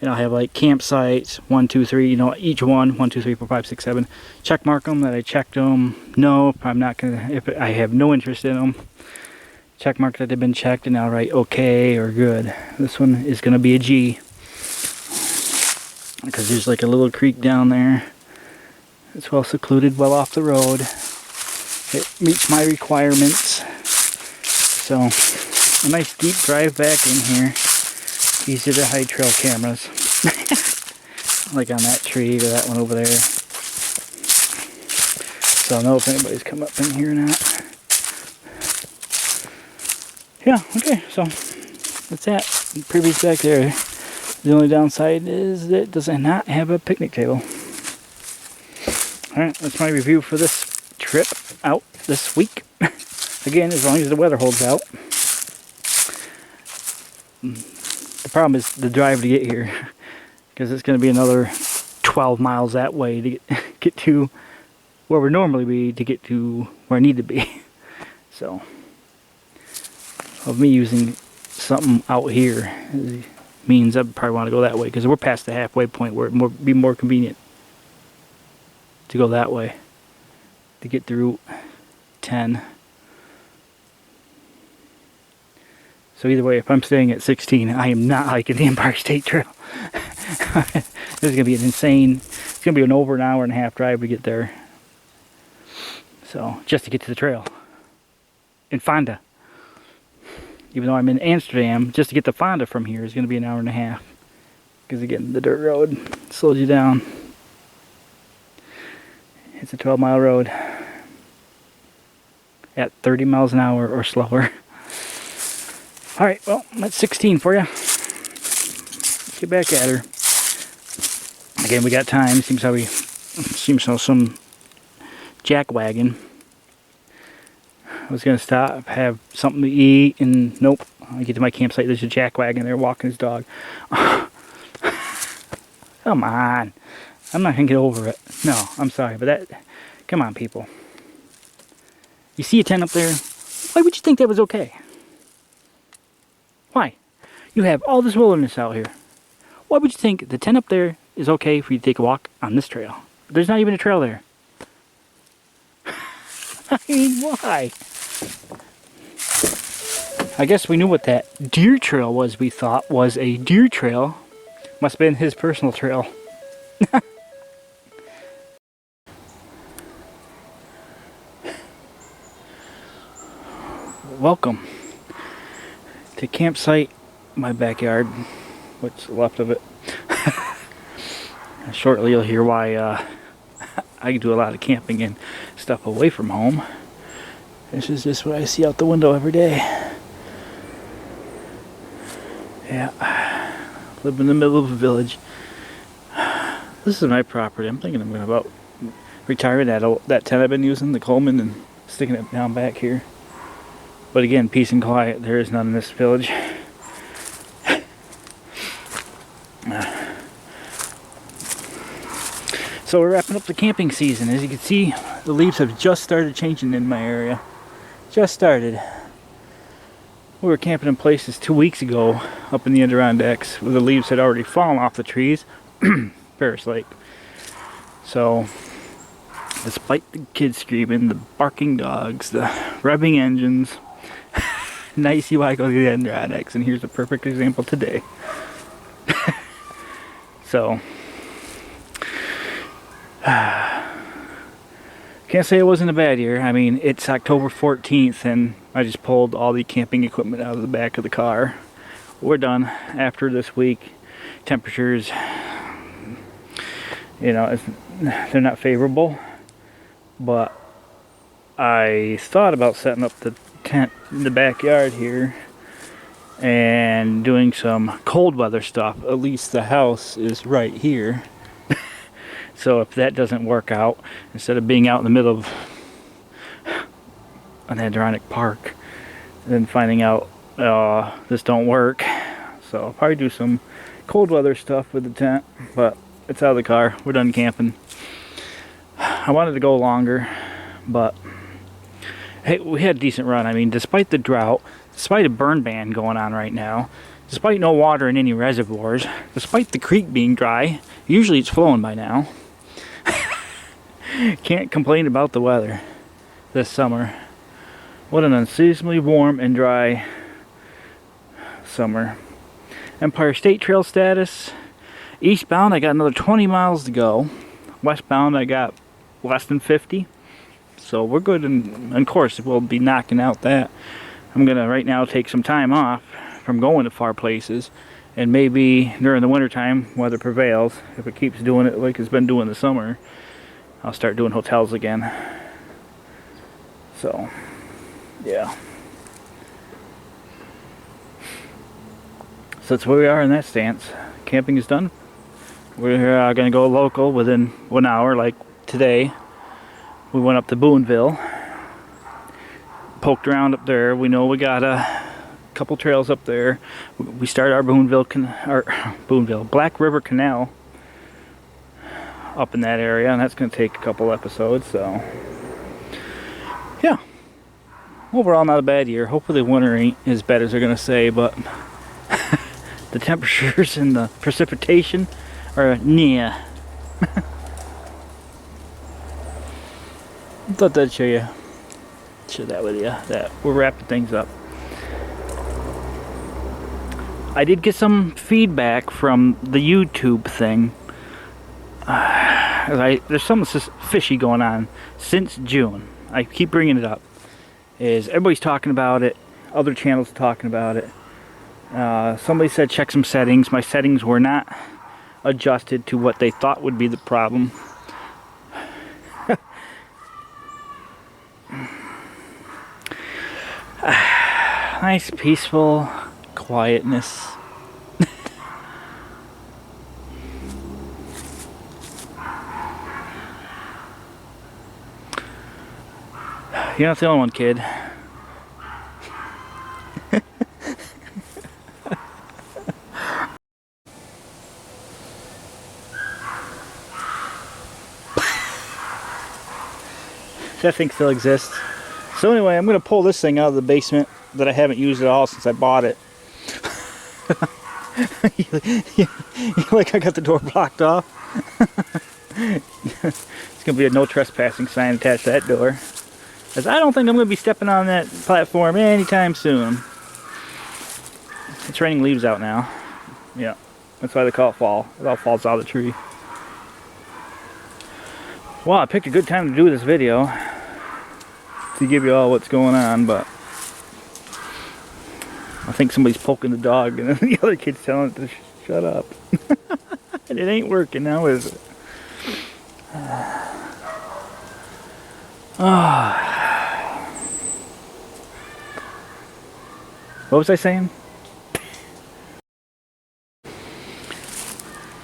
And I'll have like campsites, 1, 2, 3, you know, each one, 1, 2, 3, 4, 5, 6, 7. Check mark them that I checked them. No, if I'm not gonna, if I have no interest in them. Check mark that they've been checked, and I'll write okay or good. This one is gonna be a G. Because there's like a little creek down there. It's well secluded, well off the road. It meets my requirements. So, a nice deep drive back in here. Easy to hide trail cameras. Like on that tree or that one over there. So I'll know if anybody's come up in here or not. Yeah, okay, so that's that. The preview's back there. The only downside is that it does not have a picnic table. Alright, that's my review for this trip out this week. Again, as long as the weather holds out. The problem is the drive to get here, because it's going to be another 12 miles that way to get to where we normally be to get to where I need to be. So, of me using something out here means I probably want to go that way, because we're past the halfway point where it would be more convenient to go that way to get to Route 10. So either way, if I'm staying at 16, I am not hiking the Empire State Trail. This is gonna be an insane. It's gonna be an over an hour and a half drive to get there. So just to get to the trail in Fonda. Even though I'm in Amsterdam, just to get to Fonda from here is gonna be an hour and a half. Because again, the dirt road slows you down. It's a 12-mile road at 30 miles an hour or slower. All right, well, that's 16 for you. Let's get back at her. Again, we got time. Seems how some jackwagon. I was gonna stop, have something to eat, and nope. I get to my campsite. There's a jackwagon there walking his dog. Come on. I'm not gonna get over it. No, I'm sorry, but that. Come on, people. You see a tent up there? Why would you think that was okay? Why? You have all this wilderness out here. Why would you think the tent up there is okay for you to take a walk on this trail? There's not even a trail there. I mean, why? I guess we knew what that deer trail was, we thought was a deer trail. Must have been his personal trail. Welcome to campsite, my backyard, what's left of it. Shortly you'll hear why I do a lot of camping and stuff away from home. This is just what I see out the window every day. Yeah, live in the middle of a village. This is my property. I'm thinking I'm going to about retiring that tent I've been using, the Coleman, and sticking it down back here. But again, peace and quiet. There is none in this village. So we're wrapping up the camping season. As you can see, the leaves have just started changing in my area. Just started. We were camping in places 2 weeks ago up in the Adirondacks where the leaves had already fallen off the trees. Ferris Lake. So, despite the kids screaming, the barking dogs, the revving engines, now you see why I go to the Adirondacks, and here's a perfect example today. So, can't say it wasn't a bad year. I mean, it's October 14th, and I just pulled all the camping equipment out of the back of the car. We're done after this week. Temperatures, you know, they're not favorable, but I thought about setting up the tent in the backyard here and doing some cold weather stuff. At least the house is right here. So if that doesn't work out, instead of being out in the middle of an Adirondack park, then finding out this don't work. So I'll probably do some cold weather stuff with the tent, but it's out of the car. We're done camping. I wanted to go longer, but hey, we had a decent run. I mean, despite the drought, despite a burn ban going on right now, despite no water in any reservoirs, despite the creek being dry, usually it's flowing by now. Can't complain about the weather this summer. What an unseasonably warm and dry summer. Empire State Trail status. Eastbound, I got another 20 miles to go. Westbound, I got less than 50. So we're good, and of course we'll be knocking out that. I'm gonna right now take some time off from going to far places, and maybe during the winter time, weather prevails, if it keeps doing it like it's been doing the summer, I'll start doing hotels again. So, yeah. So that's where we are in that stance. Camping is done. We're going to go local within 1 hour, like today. We went up to Boonville. Poked around up there. We know we got a couple trails up there. We start our Black River Canal up in that area, and that's going to take a couple episodes. So yeah, overall not a bad year. Hopefully winter ain't as bad as they're going to say, but the temperatures and the precipitation are near. Thought I'd share that with you, that we're wrapping things up. I did get some feedback from the YouTube thing. There's something fishy going on since June. I keep bringing it up. Is everybody's talking about it. Other channels talking about it. Somebody said check some settings. My settings were not adjusted to what they thought would be the problem. Nice peaceful quietness. You're not the only one, kid. That thing still exists. So anyway, I'm going to pull this thing out of the basement that I haven't used at all since I bought it. Like I got the door blocked off. It's going to be a no trespassing sign attached to that door. Because I don't think I'm going to be stepping on that platform anytime soon. It's raining leaves out now. Yeah, that's why they call it fall. It all falls out of the tree. Well, I picked a good time to do this video to give you all what's going on, but I think somebody's poking the dog and the other kid's telling it to shut up. And it ain't working now, is it? What was I saying?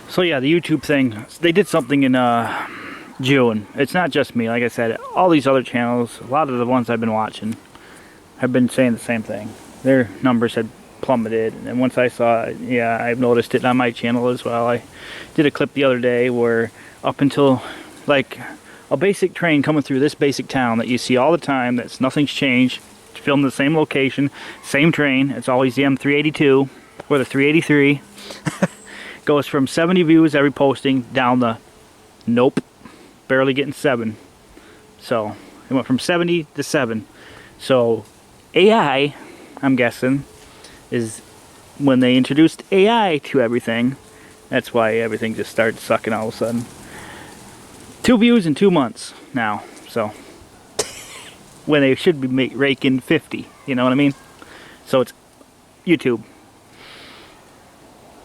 So yeah, the YouTube thing, they did something in June. It's not just me, like I said, all these other channels, a lot of the ones I've been watching have been saying the same thing. Their numbers had plummeted, and once I saw it, yeah, I've noticed it on my channel as well. I did a clip the other day where up until like a basic train coming through this basic town that you see all the time, that's nothing's changed, it's filmed in the same location, same train, it's always the M382 or the 383. Goes from 70 views every posting down the nope, barely getting 7. So it went from 70 to 7. So AI, I'm guessing, is when they introduced AI to everything, that's why everything just started sucking all of a sudden. 2 views in 2 months now, so when they should be raking 50, you know what I mean? So it's YouTube.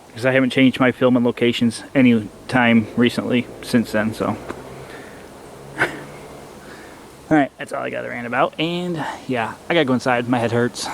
Because I haven't changed my filming locations any time recently since then, so. Alright, that's all I got to rant about. And yeah, I gotta go inside. My head hurts.